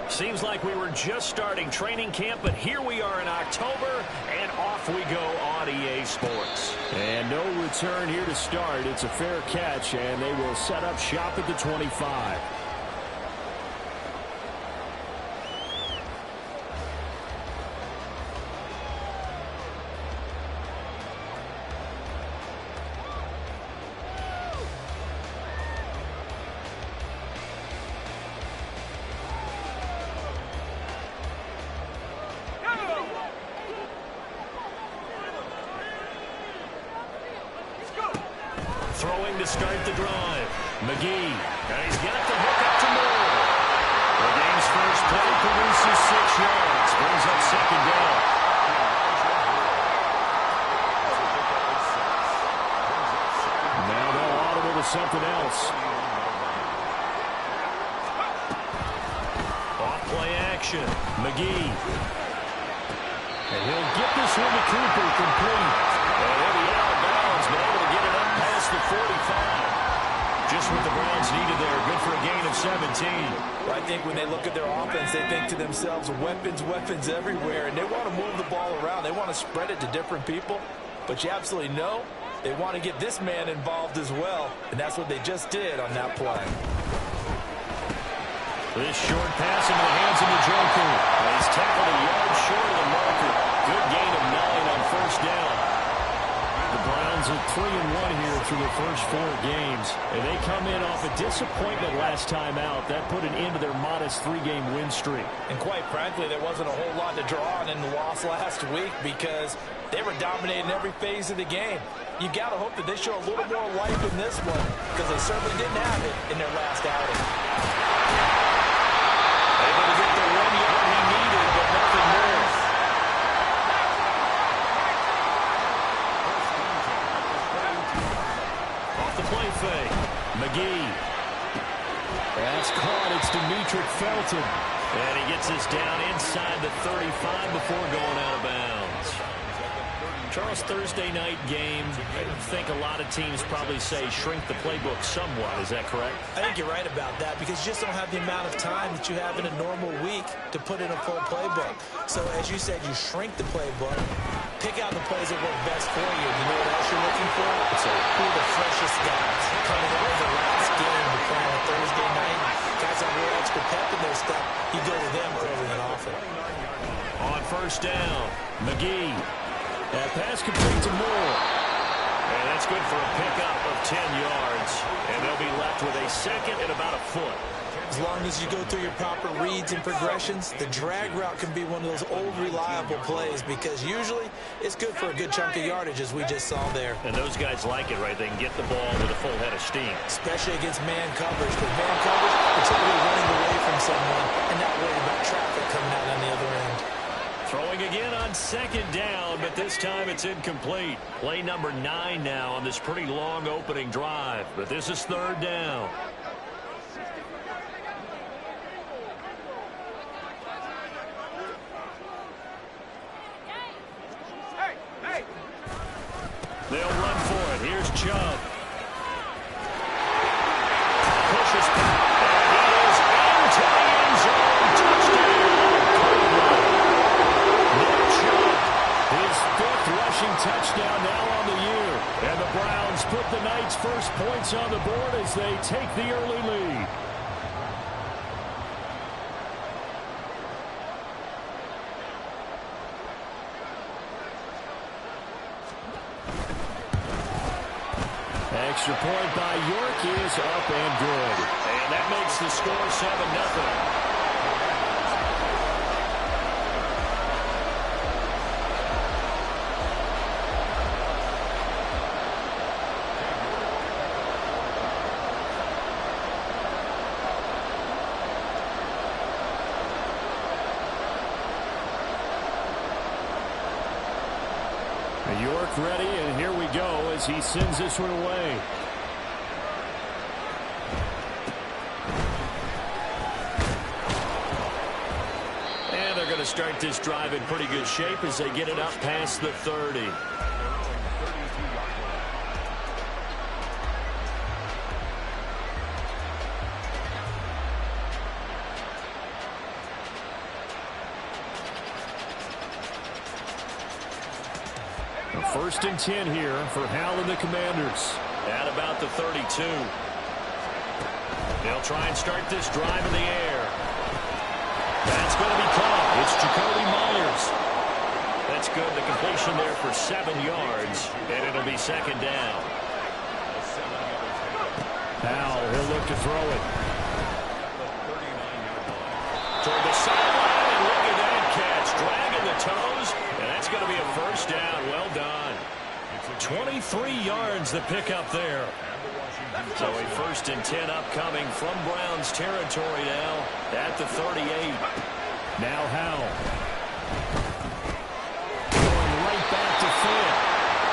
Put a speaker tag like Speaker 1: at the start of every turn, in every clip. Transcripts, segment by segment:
Speaker 1: Seems like we were just starting training camp, but here we are in October, and off we go on EA Sports.
Speaker 2: And no return here to start. It's a fair catch, and they will set up shop at the 25.
Speaker 1: Throwing to start the drive. McGee. And he's got the hook up to Moore. The game's first play produces 6 yards. Brings up second down.
Speaker 2: Now they'll audible to something else.
Speaker 1: Off play action. McGee. And he'll get this one to Cooper complete. And he'll be out of bounds, but able to get it up past the 45. Just what the Browns needed there. Good for a gain of 17.
Speaker 3: Well, I think when they look at their offense, they think to themselves, weapons, weapons everywhere, and they want to move the ball around. They want to spread it to different people. But you absolutely know they want to get this man involved as well, and that's what they just did on that play.
Speaker 1: This short pass into the hands of the Joker. He's tackled a yard short of the marker. Good gain of 9 on first down.
Speaker 2: The Browns are 3-1 here through their first 4 games. And they come in off a disappointment last time out. That put an end to their modest 3-game win streak.
Speaker 3: And quite frankly, there wasn't a whole lot to draw on in the loss last week because they were dominating every phase of the game. You got to hope that they show a little more life in this one because they certainly didn't have it in their last outing.
Speaker 1: Able to get the 1 yard he needed, but nothing more. Off the play fake. McGee.
Speaker 2: That's caught. It's Demetric Felton.
Speaker 1: And he gets this down inside the 35 before going out of bounds. Charles, Thursday night game, I think a lot of teams probably say shrink the playbook somewhat. Is that correct?
Speaker 3: I think you're right about that because you just don't have the amount of time that you have in a normal week to put in a full playbook. So as you said, you shrink the playbook, pick out the plays that work best for you. You know what else you're looking for? So who are the freshest guys coming in the last game to play on a Thursday night? Guys have real extra pep in their step. You go to them early and often.
Speaker 1: On first down, McGee.
Speaker 2: That pass complete to Moore.
Speaker 1: And that's good for a pickup of 10 yards. And they'll be left with a second and about a foot.
Speaker 3: As long as you go through your proper reads and progressions, the drag route can be one of those old reliable plays because usually it's good for a good chunk of yardage as we just saw there.
Speaker 1: And those guys like it, right? They can get the ball with a full head of steam.
Speaker 3: Especially against man coverage. Because man coverage, particularly running away from someone and not worrying about traffic coming out on the other end.
Speaker 1: Throwing again on second down, but this time it's incomplete. Play number 9 now on this pretty long opening drive. But this is third down. They'll run for it. Here's Chubb. Pushes back. And he is into the end zone. Touchdown. Nick Chubb, his 5th rushing touchdown now on the year. And the Browns put the Knights' first points on the board as they take the early lead.
Speaker 2: Extra point by York is up and good.
Speaker 1: And that makes the score 7-0.
Speaker 2: York ready, and here we go as he sends this one away.
Speaker 1: And they're going to start this drive in pretty good shape as they get it up past the 30.
Speaker 2: First and 10 here for Hal and the Commanders.
Speaker 1: At about the 32. They'll try and start this drive in the air. That's going to be caught. It's Jacoby Myers. That's good. The completion there for 7 yards, and it'll be second down.
Speaker 2: Hal, he'll look to throw it.
Speaker 1: Toward the sideline, and look at that catch. Dragging the toes, and that's going to be a first down. Well done.
Speaker 2: 23 yards the pickup there.
Speaker 1: So a first and 10 upcoming from Browns territory now at the 38.
Speaker 2: Now Hal. Going right back to Finn.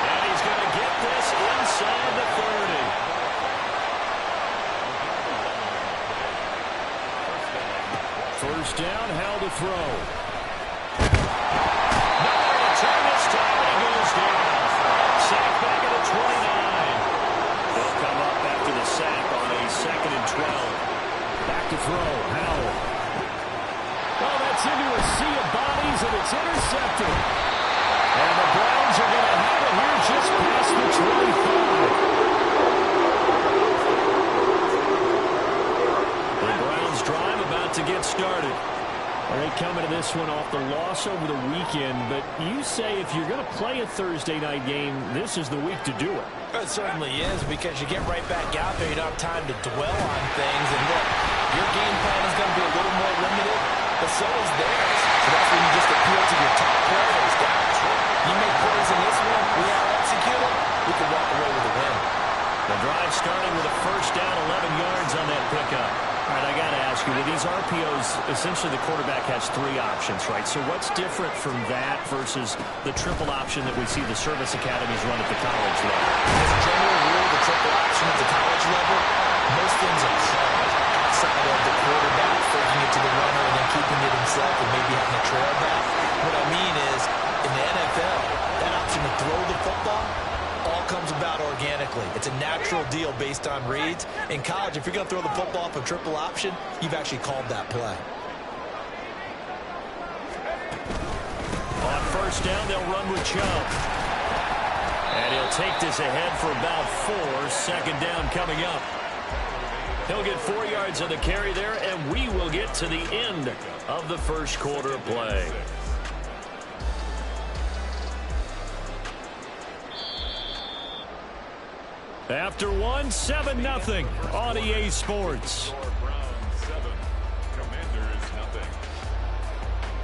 Speaker 1: And he's going to get this inside the 30.
Speaker 2: First down, Hal to throw.
Speaker 1: Nowhere to turn this time, and he goes down. Sack back at the 29. They'll come up after the sack on a 2nd and 12.
Speaker 2: Back to throw, Hal. Oh, that's into a sea of bodies, and it's intercepted. And the Browns are going to have it here just past the 25.
Speaker 1: The Browns drive about to get started.
Speaker 2: They come into this one off the loss over the weekend, but you say if you're going to play a Thursday night game, this is the week to do it.
Speaker 3: It certainly is, because you get right back out there. You don't have time to dwell on things. And look, your game plan is going to be a little more limited, but so is theirs. So that's when you just appeal to your top players, guys. You make plays in this one, we out-execute it, we can walk away with a win.
Speaker 1: The drive starting with a first down, 11 yards on that pickup.
Speaker 2: All right, I got to ask you, with these RPOs, essentially the quarterback has 3 options, right? So what's different from that versus the triple option that we see the service academies run at the college level?
Speaker 3: As a general rule, the triple option at the college level, most things are hard outside of the quarterback faking it to the runner and then keeping it himself and maybe having a trail back. What I mean is, in the NFL, that option to throw the football all comes about organically. It's a natural deal based on reads. In college, if you're going to throw the football off a triple option, you've actually called that play.
Speaker 1: On first down, they'll run with Chubb. And he'll take this ahead for about 4. Second down coming up. He'll get 4 yards on the carry there, and we will get to the end of the first quarter of play.
Speaker 2: After 1, 7-0 on EA Sports.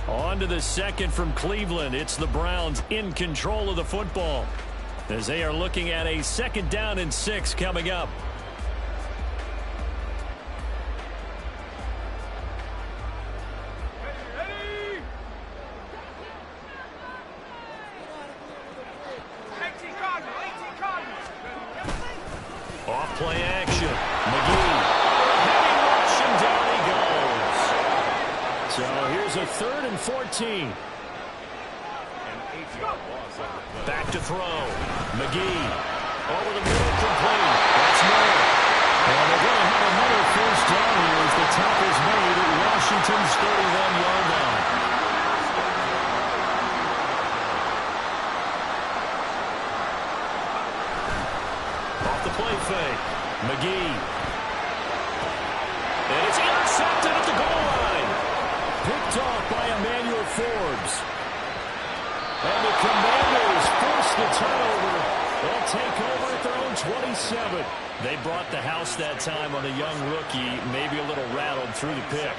Speaker 2: On to the second from Cleveland. It's the Browns in control of the football as they are looking at a 2nd down and 6 coming up.
Speaker 1: Off play action. McGee. Heavy rush, and down he goes.
Speaker 2: So here's a 3rd and 14.
Speaker 1: Back to throw. McGee. Over the middle, complete. That's more.
Speaker 2: And they're going to have another first down here as the tackle's made at Washington's 31-yard line.
Speaker 1: Play fake. McGee. And it's intercepted at the goal line.
Speaker 2: Picked off by Emmanuel Forbes. And the Commanders force the turnover. They'll take over at their own 27.
Speaker 1: They brought the house that time on a young rookie, maybe a little rattled through the pick.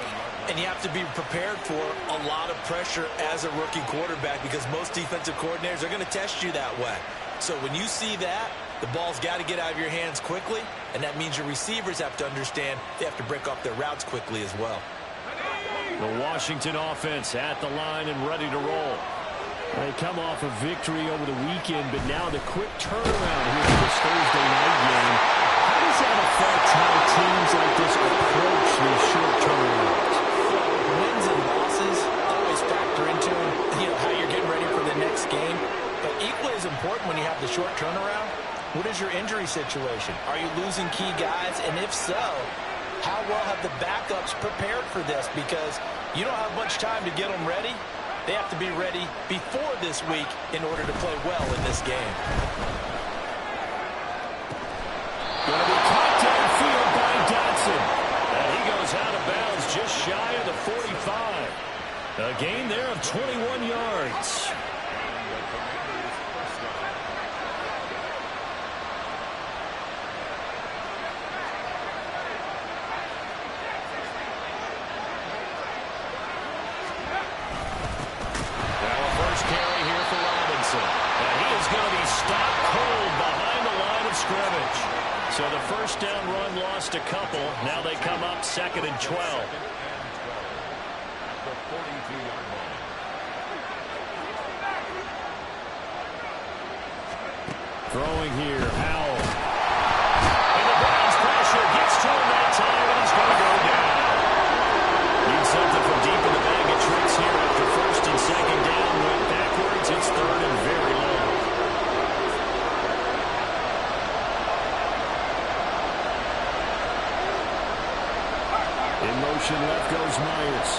Speaker 3: And you have to be prepared for a lot of pressure as a rookie quarterback, because most defensive coordinators are going to test you that way. So when you see that, the ball's got to get out of your hands quickly, and that means your receivers have to understand they have to break off their routes quickly as well.
Speaker 2: The Washington offense at the line and ready to roll. They come off a victory over the weekend, but now the quick turnaround here for this Thursday night game. How does that affect how teams like this approach these short turnarounds?
Speaker 3: Wins and losses always factor into how you're getting ready for the next game. But equally as important when you have the short turnaround, what is your injury situation? Are you losing key guys? And if so, how well have the backups prepared for this? Because you don't have much time to get them ready. They have to be ready before this week in order to play well in this game.
Speaker 2: Going to be caught downfield by Dotson. And he goes out of bounds just shy of the 45. A gain there of 21 yards. So the first down run lost a couple. Now they come up 2nd and 12. Throwing here, Howell. And the Browns pressure gets to him that time, and he's going to go down. Need something from deep in the bag of tricks here after 1st and 2nd down. Went backwards. It's 3rd and very long. In motion, left goes Myers.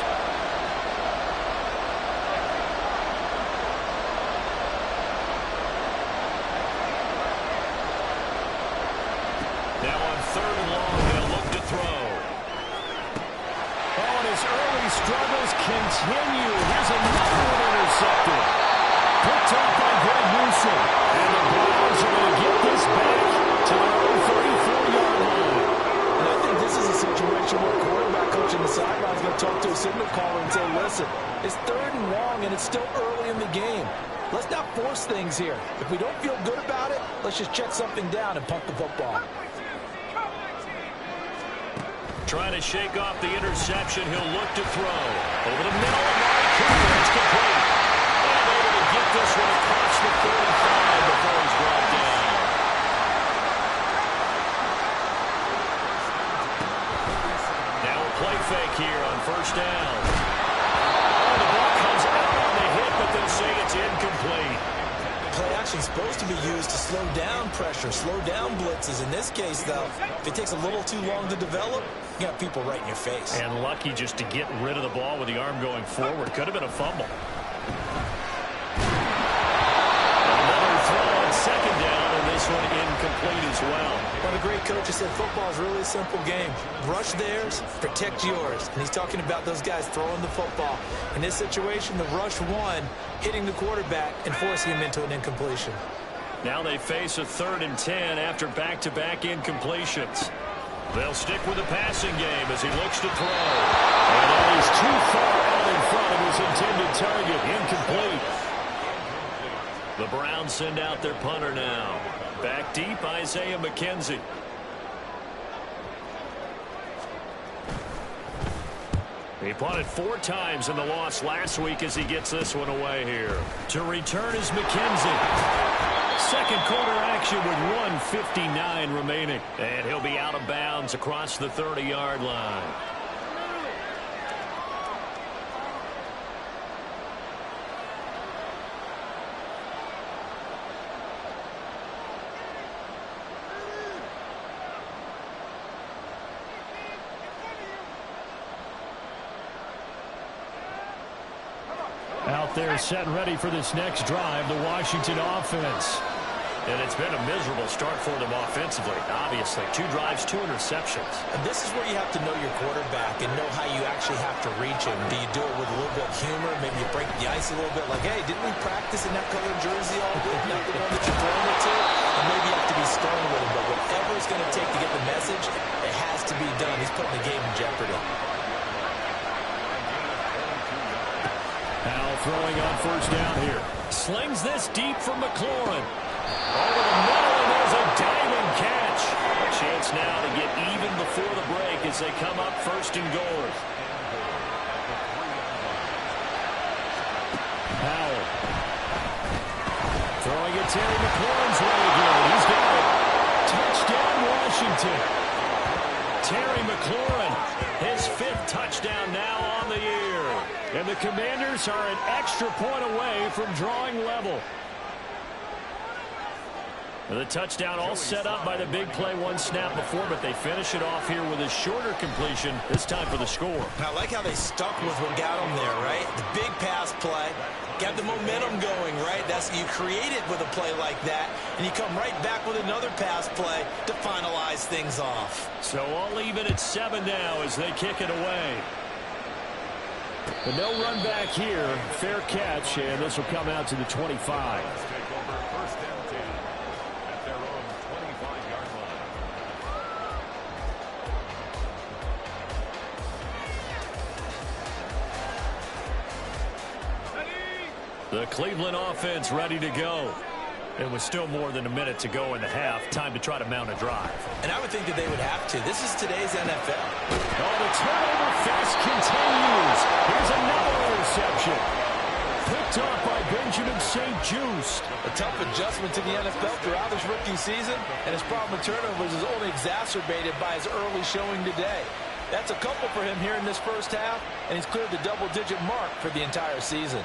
Speaker 2: Now on 3rd and long, they'll look to throw. Oh, and his early struggles continue. Here's another one intercepted. Picked up by Greg Newsom. And the Browns are going to get this back to their own 34-yard line.
Speaker 3: And I think this is a situation where quarterback coach in the sideline is going to talk to a signal caller and say, listen, it's 3rd and long, and it's still early in the game. Let's not force things here. If we don't feel good about it, let's just check something down and punt the football.
Speaker 2: Trying to shake off the interception. He'll look to throw. Over the middle, and Mari Cooper. It's complete. And able to get this one across the 35 before he's brought down. Now a play fake here on 1st down. Oh, the ball comes out on the hit, but they'll say it's incomplete.
Speaker 3: Play action is supposed to be used to slow down pressure, slow down blitzes. In this case, though, if it takes a little too long to develop, you got people right in your face.
Speaker 2: And lucky just to get rid of the ball with the arm going forward. Could have been a fumble. Another throw on 2nd down, and this one incomplete as well.
Speaker 3: One of the great coaches said football is really a simple game. Rush theirs, protect yours. And he's talking about those guys throwing the football. In this situation, the rush one, hitting the quarterback and forcing him into an incompletion.
Speaker 2: Now they face a 3rd and 10 after back-to-back incompletions. They'll stick with the passing game as he looks to throw. And that is too far out in front of his intended target. Incomplete. The Browns send out their punter now. Back deep, Isaiah McKenzie. He punted 4 times in the loss last week as he gets this one away here. To return is McKenzie. 2nd quarter action with 1:59 remaining. And he'll be out of bounds across the 30-yard line. Out there set and ready for this next drive, the Washington offense. And it's been a miserable start for them offensively. Obviously, 2 drives, 2 interceptions.
Speaker 3: And this is where you have to know your quarterback and know how you actually have to reach him. Do you do it with a little bit of humor? Maybe you break the ice a little bit like, hey, didn't we practice in that colored jersey all week? Not the one that you're throwing it to? And maybe you have to be stern with him. But whatever it's going to take to get the message, it has to be done. He's putting the game in jeopardy.
Speaker 2: Howell throwing on 1st down here. Slings this deep from McLaurin. Over the middle, and there's a diving catch. A chance now to get even before the break as they come up 1st and goal. Howell. Throwing it Terry McLaurin's way again. He's got it. Touchdown, Washington. Terry McLaurin, his 5th touchdown now on the year. And the Commanders are an extra point away from drawing level. The touchdown all set up by the big play one snap before, but they finish it off here with a shorter completion, this time for the score.
Speaker 3: I like how they stuck with what got them there, right? The big pass play, got the momentum going, right? That's you create it with a play like that, and you come right back with another pass play to finalize things off.
Speaker 2: So all even at 7 now as they kick it away. But no run back here. Fair catch, and this will come out to the 25. The Cleveland offense ready to go. It was still more than a minute to go in the half. Time to try to mount a drive.
Speaker 3: And I would think that they would have to. This is today's NFL.
Speaker 2: Oh, the turnover fest continues. Here's another interception. Picked off by Benjamin St-Juste.
Speaker 3: A tough adjustment to the NFL throughout his rookie season, and his problem with turnovers is only exacerbated by his early showing today. That's a couple for him here in this first half, and he's cleared the double-digit mark for the entire season.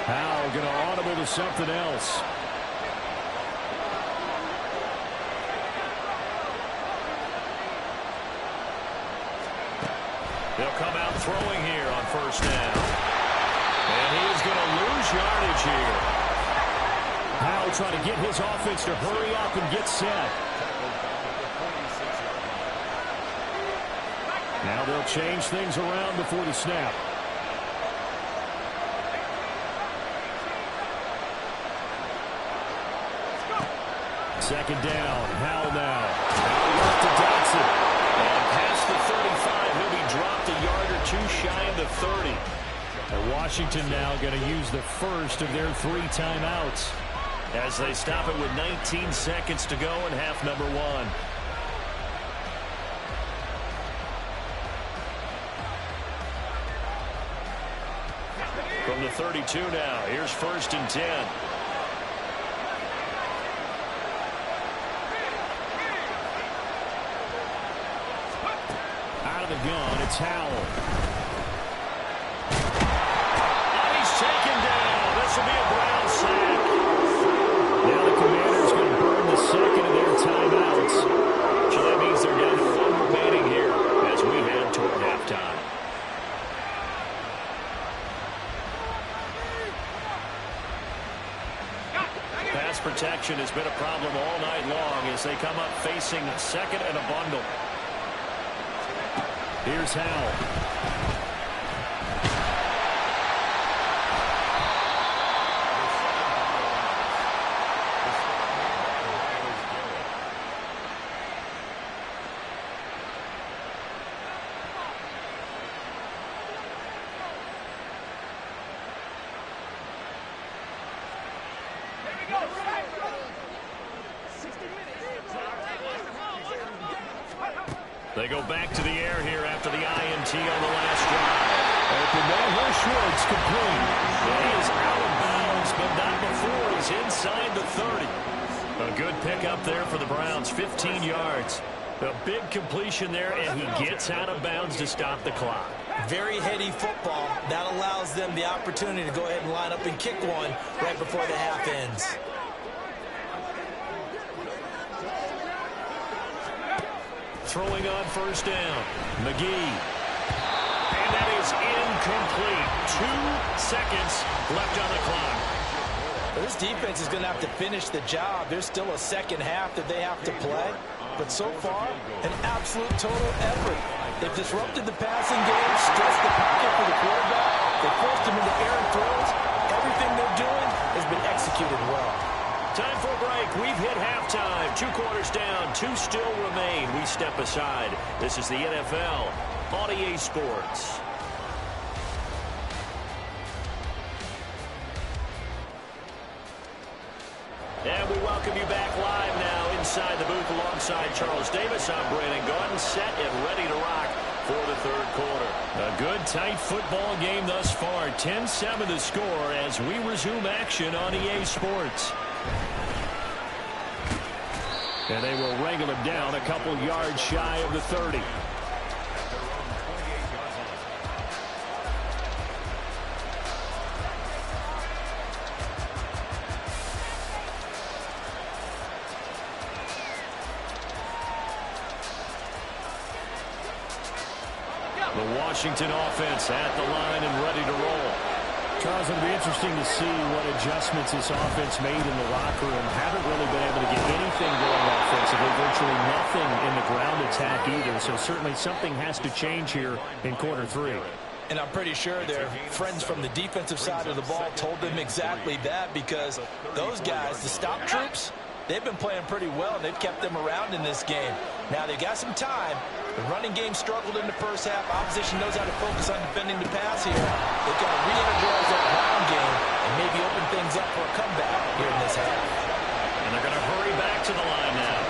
Speaker 2: Powell going to audible to something else. They'll come out throwing here on first down. And he is going to lose yardage here. Powell trying to get his offense to hurry up and get set. Now they'll change things around before the snap. Second down. Howell now. Howell to Dotson. And past the 35, he'll be dropped a yard or two shy of the 30. And Washington now going to use the first of their 3 timeouts as they stop it with 19 seconds to go in half number 1. From the 32 now, here's 1st and 10. Out of the gun, it's Howell. And he's taken down. This will be a Brown sack. Now the Commanders going to burn the second of their timeouts. So that means they're down to 1 remaining here as we head toward halftime. Pass protection has been a problem all night long as they come up facing second and a bundle. Here's Howell. They go back to the air here after the INT on the last drive. Open man, here's Schwartz, complete. He is out of bounds, but not before he's inside the 30. A good pickup there for the Browns, 15 yards. A big completion there, and he gets out of bounds to stop the clock.
Speaker 3: Very heady football. That allows them the opportunity to go ahead and line up and kick one right before the half ends.
Speaker 2: Throwing on first down, McGee. And that is incomplete. 2 seconds left on the clock.
Speaker 3: Well, this defense is going to have to finish the job. There's still a second half that they have to play. But so far, an absolute total effort. They've disrupted the passing game, stretched the pocket for the quarterback. They forced him into errant throws. Everything they're doing has been executed well.
Speaker 2: Time for a break. We've hit halftime. 2 quarters down. 2 still remain. We step aside. This is the NFL on EA Sports. And we welcome you back live now inside the booth alongside Charles Davis. I'm Brandon Gordon, set and ready to rock for the 3rd quarter. A good, tight football game thus far. 10-7 to score as we resume action on EA Sports. And they will wrangle him down a couple yards shy of the 30. The Washington offense at the line and ready to roll. Charles, it'll be interesting to see what adjustments this offense made in the locker room. Haven't really been able to get anything going offensively, virtually nothing in the ground attack either. So certainly something has to change here in quarter three.
Speaker 3: And I'm pretty sure their friends from the defensive side of the ball told them exactly that, because those guys, the stop troops, they've been playing pretty well, and they've kept them around in this game. Now they've got some time. The running game struggled in the first half. Opposition knows how to focus on defending the pass here. They've got to re-energize that ground game and maybe open things up for a comeback here in this half.
Speaker 2: And they're going to hurry back to the line now.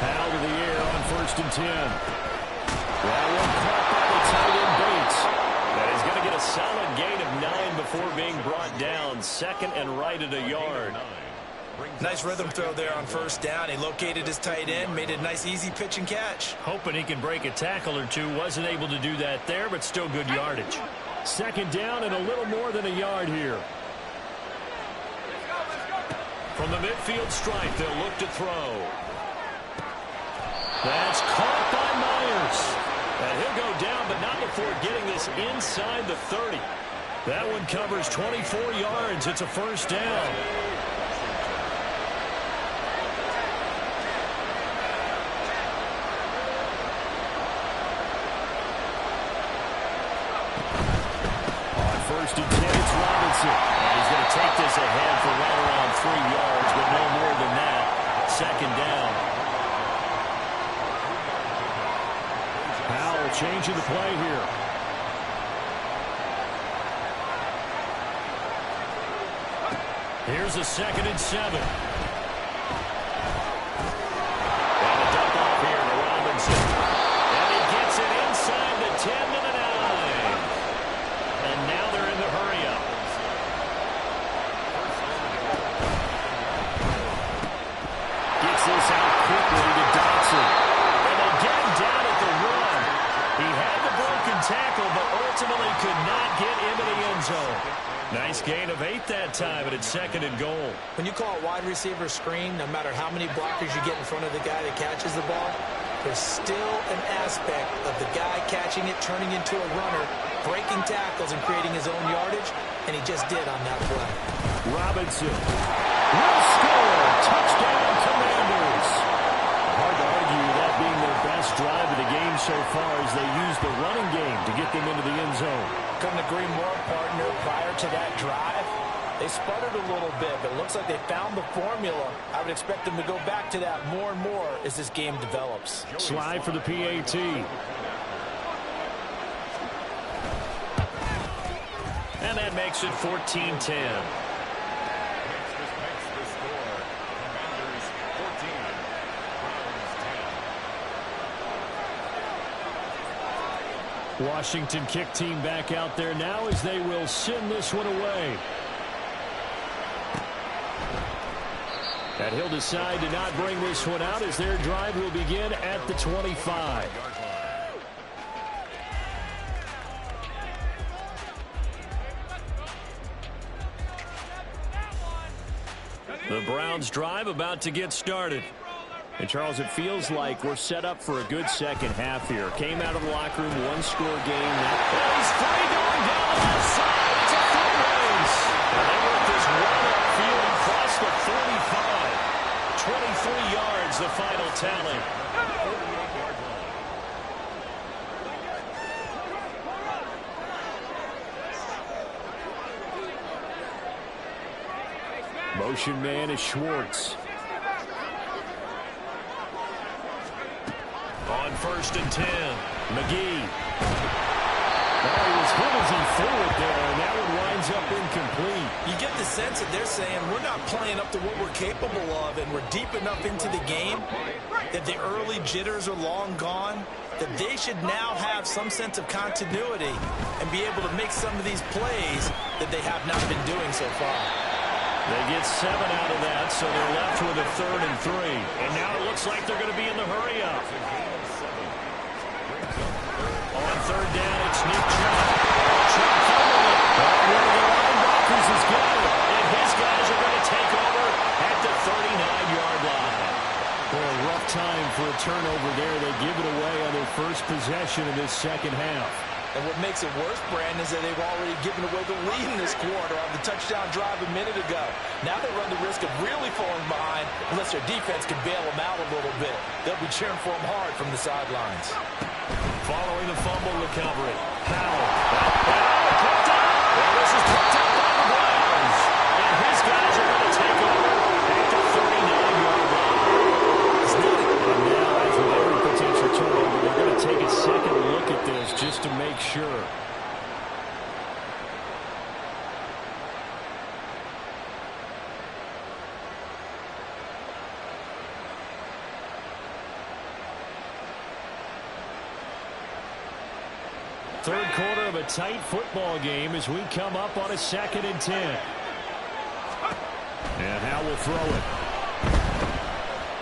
Speaker 2: Powell to the air on 1st and 10. That one caught by the tight end Bates. And he's going to get a solid gain of 9 before being brought down. 2nd and right at a yard.
Speaker 3: Nice rhythm throw there on 1st down. He located his tight end, made a nice easy pitch and catch.
Speaker 2: Hoping he can break a tackle or two. Wasn't able to do that there, but still good yardage. 2nd down and a little more than a yard here. From the midfield stripe, they'll look to throw. That's caught by Myers. And he'll go down, but not before getting this inside the 30. That one covers 24 yards. It's a 1st down. On 1st and 10, it's Robinson. And he's going to take this ahead for right around 3 yards, but no more than that. 2nd down. Powell changing the play here. Here's a 2nd and 7. And a dump off here to Robinson. And he gets it inside the 10 to the 9. And now they're in the hurry-up. Gets this out quickly to Dotson. And again down at the run. He had the broken tackle, but ultimately could not get into the end zone. Nice gain of 8 that time, and it's 2nd and goal.
Speaker 3: When you call a wide receiver screen, no matter how many blockers you get in front of the guy that catches the ball, there's still an aspect of the guy catching it, turning into a runner, breaking tackles and creating his own yardage, and he just did on that play.
Speaker 2: Robinson will score. Touchdown, Commanders. Hard to argue that being their best drive of the game so far as they use the running game to get them into the end zone.
Speaker 3: Couldn't agree more, partner. Prior to that drive, they sputtered a little bit, but it looks like they found the formula. I would expect them to go back to that more and more as this game develops.
Speaker 2: Slide for the PAT. And that makes it 14-10. Washington kick team back out there now as they will send this one away. And he'll decide to not bring this one out as their drive will begin at the 25. The Browns drive about to get started. And, Charles, it feels like we're set up for a good second half here. Came out of the locker room, one-score game. He's free going down the left side. It's a foot race. And they work this run upfield across the 45. 23 yards, the final tally. Motion man is Schwartz. On 1st and 10, McGee. Well, he was hit as he threw it there, and that one winds up incomplete.
Speaker 3: You get the sense that they're saying we're not playing up to what we're capable of, and we're deep enough into the game that the early jitters are long gone, that they should now have some sense of continuity and be able to make some of these plays that they have not been doing so far.
Speaker 2: They get 7 out of that, so they're left with a 3rd and 3. And now it looks like they're going to be in the hurry-up. On 3rd down, it's Nick Chubb. One of the linebackers is good, and his guys are going to take over at the 39-yard line. Boy, rough turnover there. They give it away on their first possession of this second half.
Speaker 3: And what makes it worse, Brandon, is that they've already given away the lead in this quarter on the touchdown drive a minute ago. Now they run the risk of really falling behind unless their defense can bail them out a little bit. They'll be cheering for them hard from the sidelines.
Speaker 2: Following the fumble recovery, Powell. Picked up. Well, this is picked up by the Browns. And his guys are going to take over at the 39-yard line. And now, as with every potential turnover, they're going to take a second look at this just to make sure. Third quarter of a tight football game as we come up on a 2nd and 10. And Howe will throw it.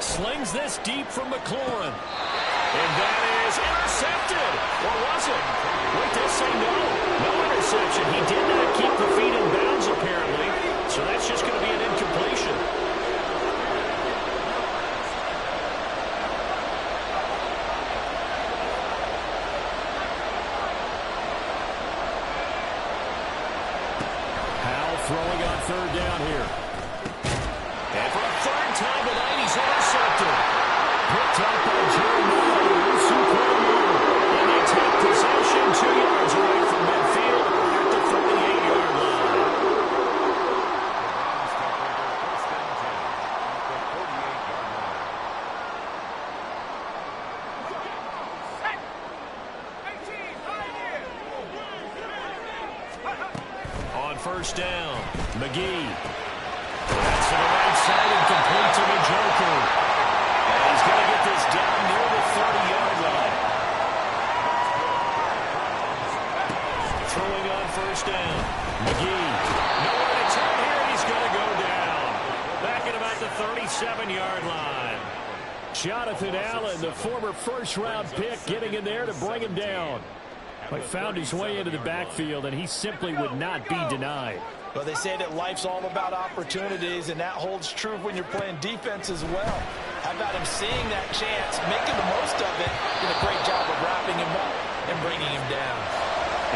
Speaker 2: Slings this deep from McLaurin. And that is intercepted. Or was it? Wait, they say no. No interception. He did not keep the feet in bounds, apparently. So that's just going to be an incompletion. Throwing on 3rd down here. And for a 3rd time tonight, he's intercepted. Picked up by Jeremiah. And they take possession 2 yards away from midfield at the 38-yard line. On 1st down, McGee. That's to the right side and complete to the Joker. And he's going to get this down near the 30-yard line. Throwing on 1st down, McGee. Nowhere to turn here, and he's going to go down. Back at about the 37-yard line. Jonathan Allen, the former 1st-round pick, getting in there to bring him down. But found his way into the backfield, and he simply would not be denied.
Speaker 3: Well, they say that life's all about opportunities, and that holds true when you're playing defense as well. How about him seeing that chance, making the most of it, did a great job of wrapping him up and bringing him down.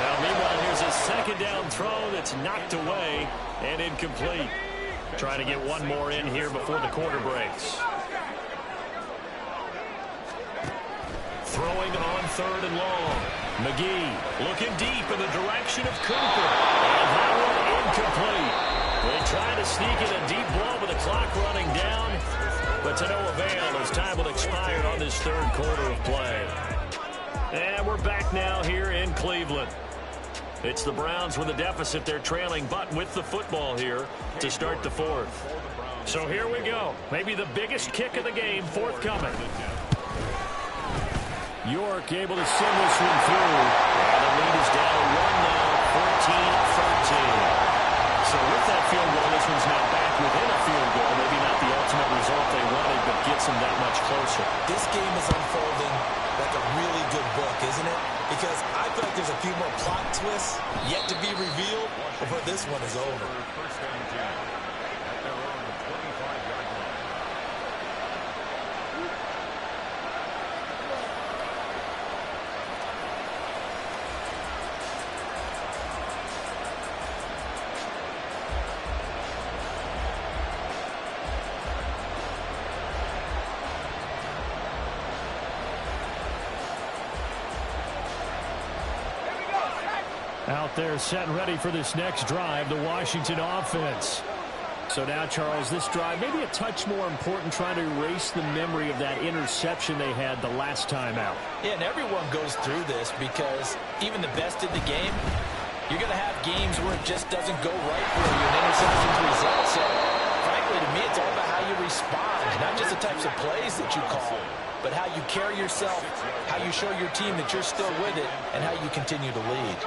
Speaker 2: Now, meanwhile, here's a 2nd down throw that's knocked away and incomplete. Trying to get one more in here before the quarter breaks. Throwing on 3rd and long. McGee looking deep in the direction of Cooper. And that one incomplete. They try to sneak in a deep ball with the clock running down. But to no avail as time will expire on this 3rd quarter of play. And we're back now here in Cleveland. It's the Browns with a deficit. They're trailing, but with the football here to start the 4th. So here we go. Maybe the biggest kick of the game forthcoming. York able to send this one through. And the lead is down 1 now, 14-13. So with that field goal, this one's now back within a field goal. Maybe not the ultimate result they wanted, but gets them that much closer.
Speaker 3: This game is unfolding like a really good book, isn't it? Because I feel like there's a few more plot twists yet to be revealed before this one is over.
Speaker 2: Out there set and ready for this next drive, the Washington offense. So now, Charles, this drive maybe a touch more important, trying to erase the memory of that interception they had the last time out.
Speaker 3: Yeah, and everyone goes through this because even the best in the game, you're going to have games where it just doesn't go right for you and interceptions result. So, frankly, to me, it's all about how you respond, not just the types of plays that you call, but how you carry yourself, how you show your team that you're still with it, and how you continue to lead.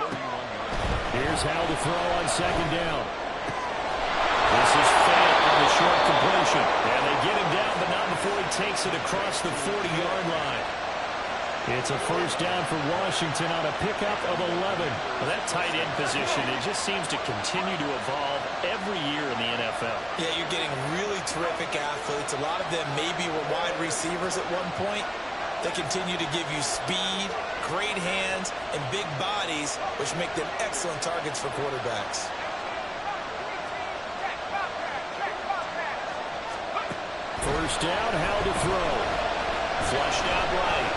Speaker 2: Here's how to throw on 2nd down. This is Fant on the short completion. And they get him down, but not before he takes it across the 40-yard line. It's a first down for Washington on a pickup of 11.
Speaker 1: Well, that tight end position, it just seems to continue to evolve every year in the NFL.
Speaker 3: Yeah, you're getting really terrific athletes. A lot of them maybe were wide receivers at one point. They continue to give you speed, great hands, and big bodies, which make them excellent targets for quarterbacks.
Speaker 2: First down, how to throw.
Speaker 1: Flushed out right.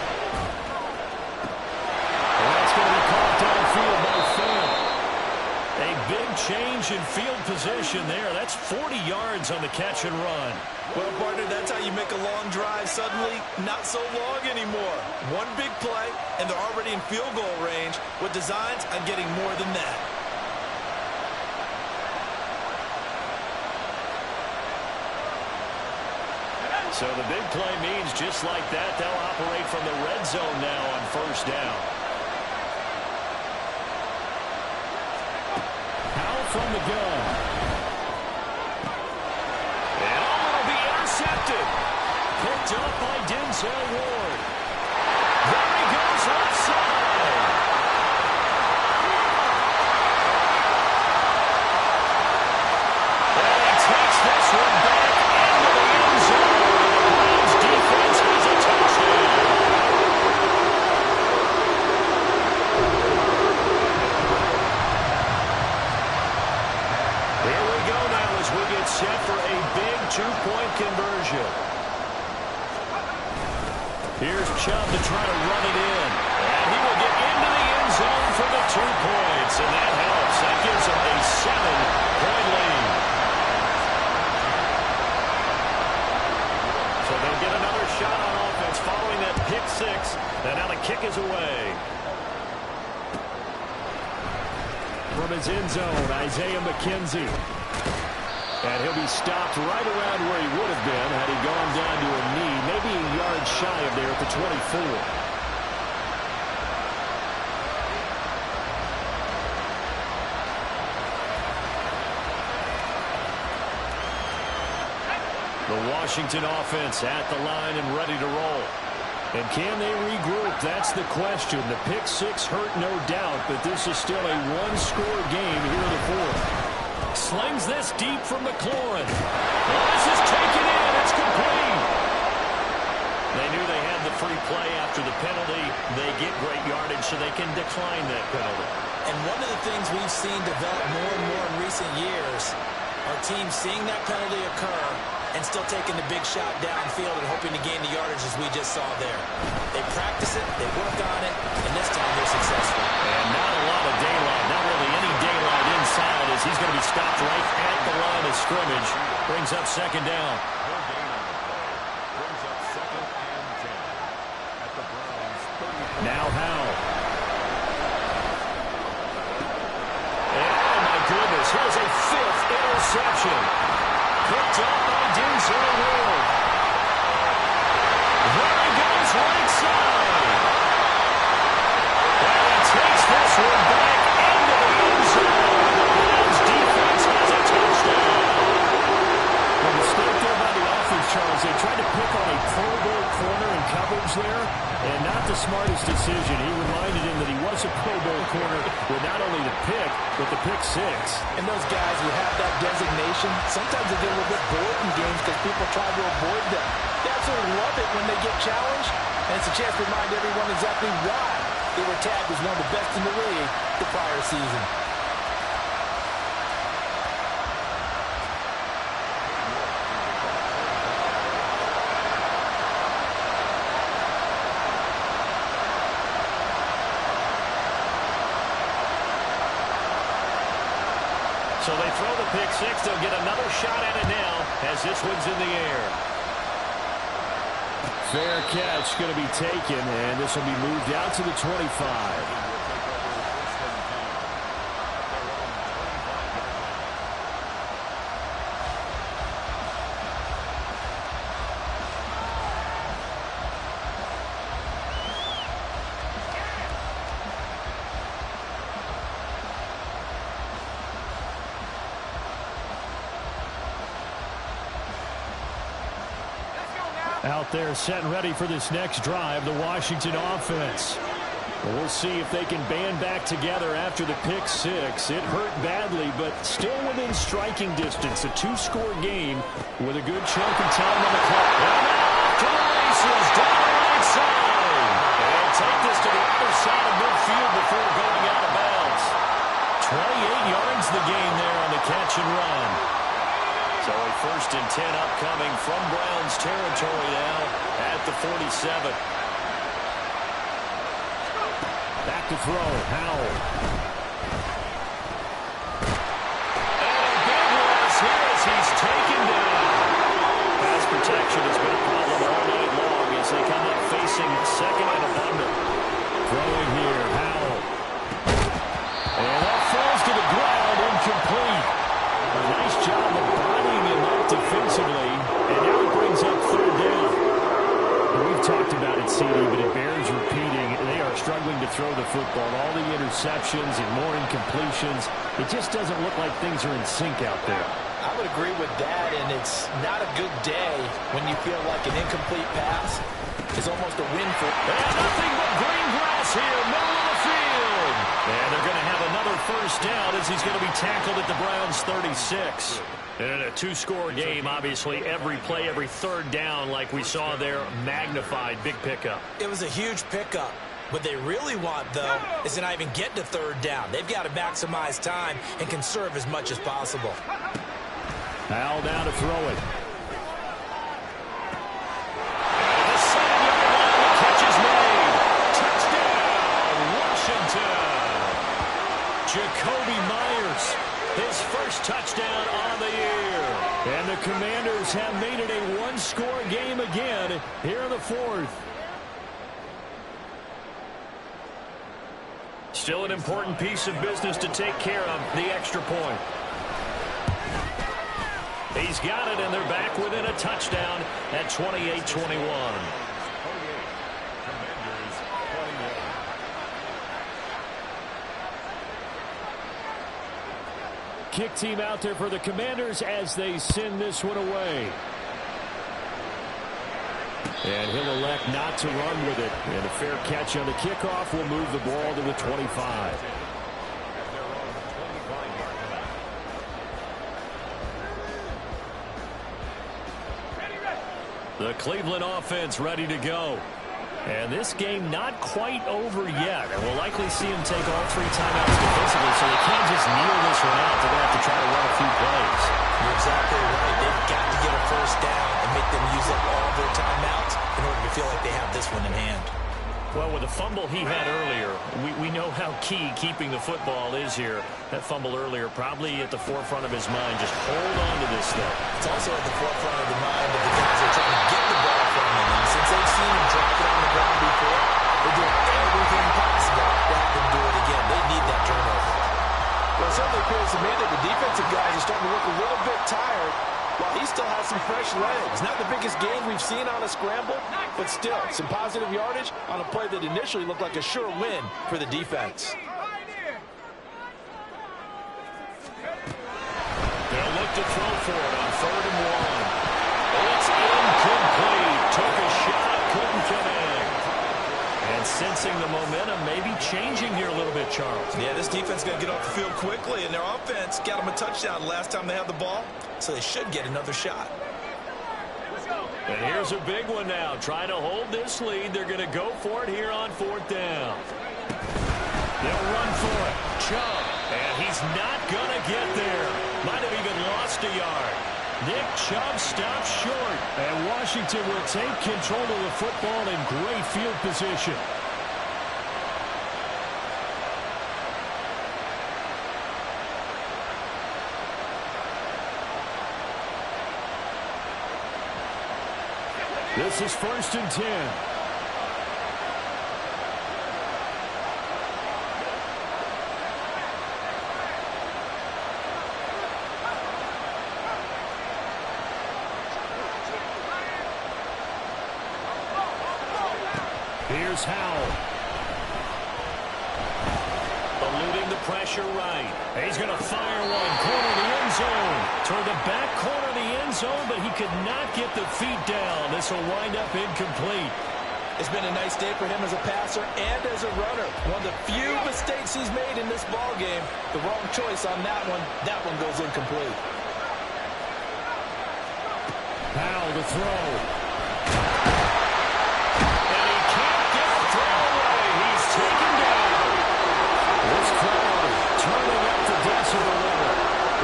Speaker 2: That's going to be caught downfield by Phil.
Speaker 1: A big change in field position there. That's 40 yards on the catch and run.
Speaker 3: Well, partner, that's how you make a long drive suddenly not so long anymore. One big play, and they're already in field goal range with designs on getting more than that.
Speaker 1: So the big play means just like that, they'll operate from the red zone now on first down.
Speaker 2: From the gun.
Speaker 1: And it'll be intercepted. Picked up by Denzel Ward. There he goes left side. And he takes this one back into the end zone. The Browns defense has a touchdown. Set for a big two-point conversion. Here's Chubb to try to run it in. And he will get into the end zone for the 2 points. And that helps. That gives him a 7-point lead. So they'll get another shot on offense following that pick six. And now the kick is away.
Speaker 2: From his end zone, Isaiah McKenzie. And he'll be stopped right around where he would have been had he gone down to a knee, maybe a yard shy of there at the 24.
Speaker 1: The Washington offense at the line and ready to roll.
Speaker 2: And can they regroup? That's the question. The pick six hurt, no doubt, but this is still a one-score game here in the fourth.
Speaker 1: Slings this deep from McLaurin. Well, this is taken in. It's complete. They knew they had the free play after the penalty. They get great yardage so they can decline that penalty.
Speaker 3: And one of the things we've seen develop more and more in recent years are teams seeing that penalty occur and still taking the big shot downfield and hoping to gain the yardage as we just saw there. They practice it, they work on it, and this time they're successful.
Speaker 1: And not a lot of daylight, not really any daylight inside as he's going to be stopped right at the line of scrimmage. Brings up second down.
Speaker 2: Now Howell.
Speaker 1: And oh my goodness, here's a 5th interception. Picked up by Denzel Ward. There he goes right side. And he takes this one back into the end zone. The Browns defense has a touchdown.
Speaker 2: The mistake there by the offense, Charles, they tried to pick on a Pro Bowl corner in coverage there, and not the smartest decision. He reminded him that he was a Pro Bowl corner with not only the pick, but the pick six.
Speaker 3: And those guys who have that designation, sometimes they get a little bit bored in games because people try to avoid them. They absolutely love it when they get challenged, and it's a chance to remind everyone exactly why they were tagged as one of the best in the league the prior season.
Speaker 1: So they throw the pick six. They'll get another shot at it now as this one's in the air.
Speaker 2: Fair catch going to be taken, and this will be moved out to the 25. Out there set and ready for this next drive, the Washington offense. We'll see if they can band back together after the pick six. It hurt badly, but still within striking distance. A two-score game with a good chunk of time on the clock.
Speaker 1: And off to the races down the right side. And take this to the other side of midfield before going out of bounds.
Speaker 2: 28 yards the gain there on the catch and run.
Speaker 1: So a 1st and 10 upcoming from Browns territory now at the 47.
Speaker 2: Back to throw, Howell.
Speaker 1: And a big loss here as he's taken down. Pass protection has been a problem all night long as they come up facing second and abundant.
Speaker 2: Throwing here, Howell. And that falls to the ground, incomplete. A nice job of bodying him up defensively, and now it brings up 3rd down. We've talked about it, CD, but it bears repeating. They are struggling to throw the football. All the interceptions and more incompletions. It just doesn't look like things are in sync out there.
Speaker 3: I would agree with that, and it's not a good day when you feel like an incomplete pass is almost a win for...
Speaker 1: And nothing but green grass here, middle of the field. And they're going to have another 1st down as he's going to be tackled at the Browns' 36. And a two-score game, obviously, every play, every 3rd down, like we saw there, magnified, big pickup.
Speaker 3: It was a huge pickup. What they really want, though, is to not even get to 3rd down. They've got to maximize time and conserve as much as possible.
Speaker 2: Howell down to throw it.
Speaker 1: And the 7-yard line, the catch is made. Touchdown, Washington. Jacoby Myers, his 1st touchdown on the year.
Speaker 2: And the Commanders have made it a one-score game again here in the 4th.
Speaker 1: Still an important piece of business to take care of, the extra point. He's got it, and they're back within a touchdown at 28-21.
Speaker 2: Kick team out there for the Commanders as they send this one away. And he'll elect not to run with it. And a fair catch on the kickoff will move the ball to the 25.
Speaker 1: The Cleveland offense ready to go. And this game not quite over yet. And we'll likely see him take all 3 timeouts defensively, so they can't just kneel this one out. They're going to have to try to run a few plays.
Speaker 3: You're exactly right. They've got to get a 1st down and make them use up all their timeouts in order to feel like they have this one in hand.
Speaker 1: Well, with the fumble he had earlier, we know how key keeping the football is here. That fumble earlier probably at the forefront of his mind. Just hold on to this thing.
Speaker 3: It's also at the forefront of the mind of the guys that are trying to get the ball from him. And since they've seen him drop it on the ground before, they're doing everything possible to have him do it again. They need that turnover.
Speaker 4: Well, it certainly appears to me that the defensive guys are starting to look a little bit tired while he still has some fresh legs. Not the biggest gain we've seen on a scramble, but still some positive yardage on a play that initially looked like a sure win for the defense.
Speaker 1: They'll look to throw for it on 3rd and 1. It's incomplete. Took a shot, couldn't connect. And sensing the momentum maybe changing here a little bit, Charles.
Speaker 3: Yeah, this defense is going to get off the field quickly, and their offense got them a touchdown last time they had the ball, so they should get another shot.
Speaker 1: And here's a big one now. Trying to hold this lead. They're going to go for it here on 4th down. They'll run for it. Chubb. And he's not going to get there. Might have even lost a yard. Nick Chubb stops short.
Speaker 2: And Washington will take control of the football in great field position. This is 1st and 10. Here's Howell.
Speaker 1: Eluding the pressure right. He's going to fire one. Corner of the end zone. Toward the back corner of the end
Speaker 2: end zone, but he could not get the feet down. This will wind up incomplete.
Speaker 3: It's been a nice day for him as a passer and as a runner. One of the few mistakes he's made in this ball game. The wrong choice on that one. That one goes incomplete.
Speaker 2: Powell to throw. And he can't get the throw away. He's taken down. This crowd turning up the decibel level.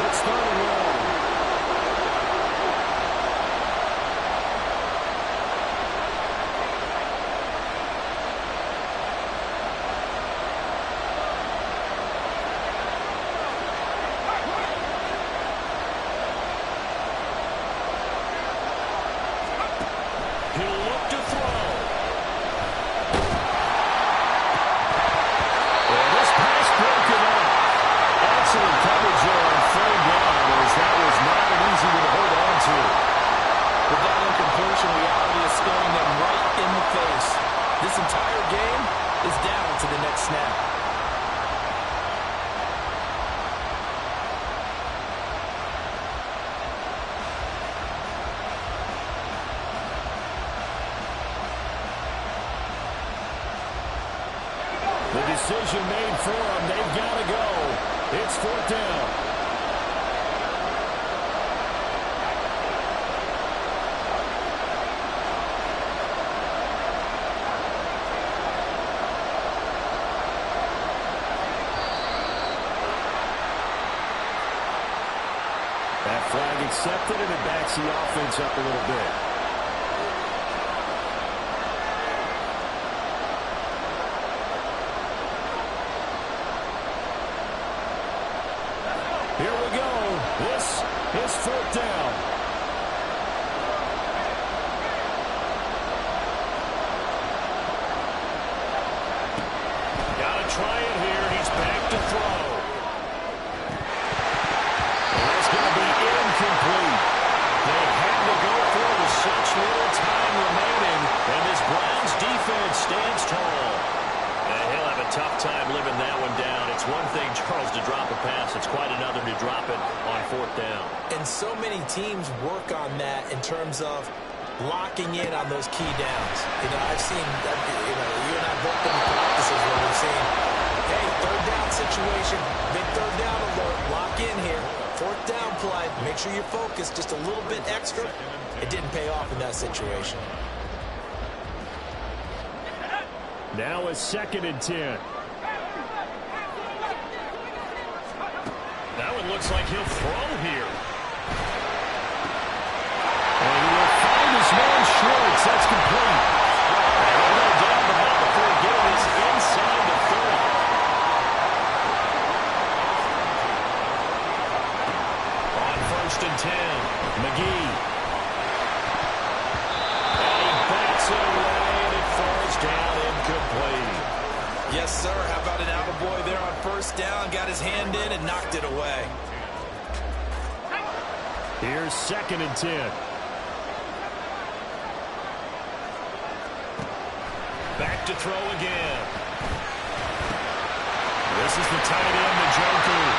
Speaker 2: It's third and long. He'll look to throw. Well, this pass broken up. Excellent coverage there on third down, as that was not an easy one to hold on to.
Speaker 3: With that incompletion, reality is staring them right in the face. This entire game is down to the next snap.
Speaker 2: The decision made for them. They've got to go. It's fourth down. That flag accepted, and it backs the offense up a little bit. Here we go. This is fourth down. Got to try it here, and he's back to throw. And that's going to be incomplete. They had to go for it with such little time remaining, and this Browns defense stands tall. And he'll have a tough time living that one down. It's one thing, Charles, to drop a pass. It's quite another to drop it on fourth down.
Speaker 3: And so many teams work on that in terms of locking in on those key downs. You know, I've seen, you and I both been in practices where we've seen, hey, third down situation, big third down alert, lock in here. Fourth down play, make sure you're focused just a little bit extra. It didn't pay off in that situation.
Speaker 2: Now a 2nd and 10. That one looks like he'll throw here. And he will find his man Schwartz. That's complete. And he'll go down the ball before getting this inside the 30. On 1st and 10, McGee. And he bats it away, and it falls down incomplete.
Speaker 3: Yes, sir. How about an attaboy there on first down? Got his hand in and knocked it away.
Speaker 2: Here's 2nd and 10. Back to throw again. This is the tight end, the Joker.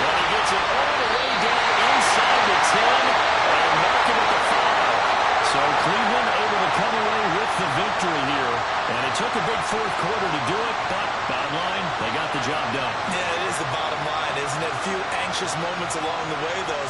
Speaker 2: And he gets it all the way down inside the 10 and marking at the 5. So Cleveland able to come away with the victory here. And it took a big fourth quarter to do it, but bottom line, they got the job done.
Speaker 3: Yeah, it is the bottom line, isn't it? A few anxious moments along the way, though.